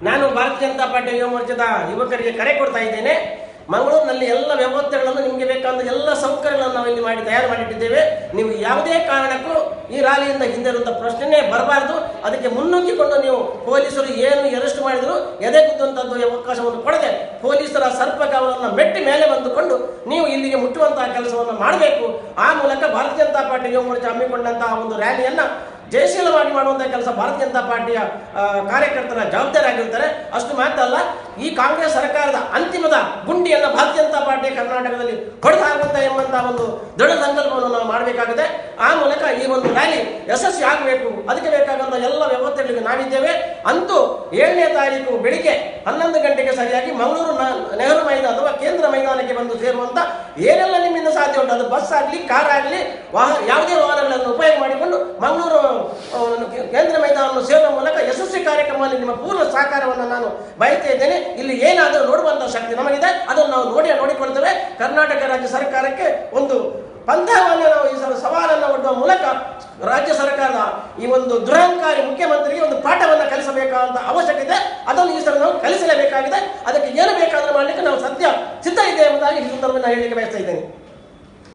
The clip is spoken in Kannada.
ನಾನು ಭಾರತೀಯ ಜನತಾ ಪಾರ್ಟಿ ಯುವ ಮೋರ್ಚಾದ ಯುವಕರಿಗೆ ಕರೆ ಕೊಡ್ತಾ ಇದ್ದೇನೆ. ಮಂಗಳೂರಿನಲ್ಲಿ ಎಲ್ಲ ವ್ಯವಸ್ಥೆಗಳನ್ನು ನಿಮಗೆ ಬೇಕಾದ ಎಲ್ಲ ಸೌಕರ್ಯಗಳನ್ನು ನಾವು ಇಲ್ಲಿ ತಯಾರು ಮಾಡಿಟ್ಟಿದ್ದೇವೆ. ನೀವು ಯಾವುದೇ ಕಾರಣಕ್ಕೂ ಈ ರ್ಯಾಲಿಯಿಂದ ಹಿಂದೆ ಇರುವಂಥ ಪ್ರಶ್ನೆನೇ ಬರಬಾರ್ದು. ಅದಕ್ಕೆ ಮುನ್ನುಗ್ಗಿಕೊಂಡು ನೀವು ಪೊಲೀಸರು ಏನು ಅರೆಸ್ಟ್ ಮಾಡಿದ್ರು ಎದೆಗುದ್ದಂಥದ್ದು ಅವಕಾಶವನ್ನು ಕೊಡದೆ ಪೊಲೀಸರ ಸರ್ಪಗಾವಲನ್ನು ಮೆಟ್ಟಿ ಮೇಲೆ ಬಂದುಕೊಂಡು ನೀವು ಇಲ್ಲಿಗೆ ಮುಟ್ಟುವಂತಹ ಕೆಲಸವನ್ನು ಮಾಡಬೇಕು. ಆ ಮೂಲಕ ಭಾರತೀಯ ಜನತಾ ಪಾರ್ಟಿ ಯುವ ಮೋರ್ಚಾ ಹಮ್ಮಿಕೊಂಡಂತಹ ಒಂದು ರ್ಯಾಲಿಯನ್ನು ಜಯಶೀಲವಾಗಿ ಮಾಡುವಂತಹ ಕೆಲಸ ಭಾರತೀಯ ಜನತಾ ಪಾರ್ಟಿಯ ಕಾರ್ಯಕರ್ತರ ಜವಾಬ್ದಾರಿ ಆಗಿರ್ತಾರೆ. ಅಷ್ಟು ಮಾತ್ರ ಅಲ್ಲ, ಈ ಕಾಂಗ್ರೆಸ್ ಸರ್ಕಾರದ ಅಂತಿಮದ ಗುಂಡಿಯನ್ನು ಭಾರತೀಯ ಜನತಾ ಪಾರ್ಟಿ ಕರ್ನಾಟಕದಲ್ಲಿ ಹೊಡೆದು ಹಾಕುವಂತ ಎಂಬಂತಹ ಒಂದು ದೃಢ ಸಂಕಲ್ಪವನ್ನು ನಾವು ಮಾಡಬೇಕಾಗಿದೆ. ಆ ಮೂಲಕ ಈ ಒಂದು ರ್ಯಾಲಿ ಯಶಸ್ವಿ ಆಗಬೇಕು. ಅದಕ್ಕೆ ಬೇಕಾದಂಥ ಎಲ್ಲ ವ್ಯವಸ್ಥೆಗಳಿಗೆ ನಾವಿದ್ದೇವೆ. ಅಂತೂ 7ನೇ ತಾರೀಕು ಬೆಳಿಗ್ಗೆ 11 ಗಂಟೆಗೆ ಸರಿಯಾಗಿ ಮಂಗಳೂರು ನೆಹರು ಮೈದಾನ ಅಥವಾ ಕೇಂದ್ರ ಮೈದಾನಕ್ಕೆ ಬಂದು ಸೇರುವಂತ ಏನೆಲ್ಲ ನಿಮ್ಮಿಂದ ಸಾಧ್ಯ ಉಂಟು, ಅದು ಬಸ್ ಆಗಲಿ ಕಾರ್ ಆಗಲಿ ಯಾವುದೇ ವಾಹನಗಳನ್ನು ಉಪಯೋಗ ಮಾಡಿಕೊಂಡು ಮಂಗಳೂರು ಕೇಂದ್ರ ಮೈದಾನವನ್ನು ಸೇರುವ ಮೂಲಕ ಯಶಸ್ವಿ ಕಾರ್ಯಕ್ರಮದಲ್ಲಿ ನಿಮ್ಮ ಪೂರ್ಣ ಸಹಕಾರವನ್ನು ನಾನು ಬಯಸ್ತಾ ಇದ್ದೇನೆ. ಇಲ್ಲಿ ಏನಾದರೂ ನೋಡುವಂತಹ ಶಕ್ತಿ ನಮಗಿದೆ, ಅದನ್ನು ನಾವು ನೋಡಿಕೊಳ್ತೇವೆ. ಕರ್ನಾಟಕ ರಾಜ್ಯ ಸರ್ಕಾರಕ್ಕೆ ಒಂದು ಪಂಥವನ್ನು ನಾವು ಈ ಸವಾಲನ್ನು ಒಡ್ಡುವ ಮೂಲಕ ರಾಜ್ಯ ಸರ್ಕಾರದ ಈ ಒಂದು ದುರಹಂಕಾರಿ ಮುಖ್ಯಮಂತ್ರಿಗೆ ಒಂದು ಪಾಠವನ್ನು ಕಲಿಸಬೇಕಾದ ಅವಶ್ಯಕತೆ, ಅದನ್ನು ಈ ಸಲ ನಾವು ಕಲಿಸಲೇಬೇಕಾಗಿದೆ. ಅದಕ್ಕೆ ಏನು ಬೇಕಾದರೂ ಮಾಡಲಿಕ್ಕೆ ನಾವು ಸದ್ಯ ಸಿದ್ಧ ಇದೆ ಎಂಬುದಾಗಿ ಈ ಸಂದರ್ಭದಲ್ಲಿ ಹೇಳಲಿಕ್ಕೆ ಬಯಸ್ತಾ ಇದ್ದೇನೆ.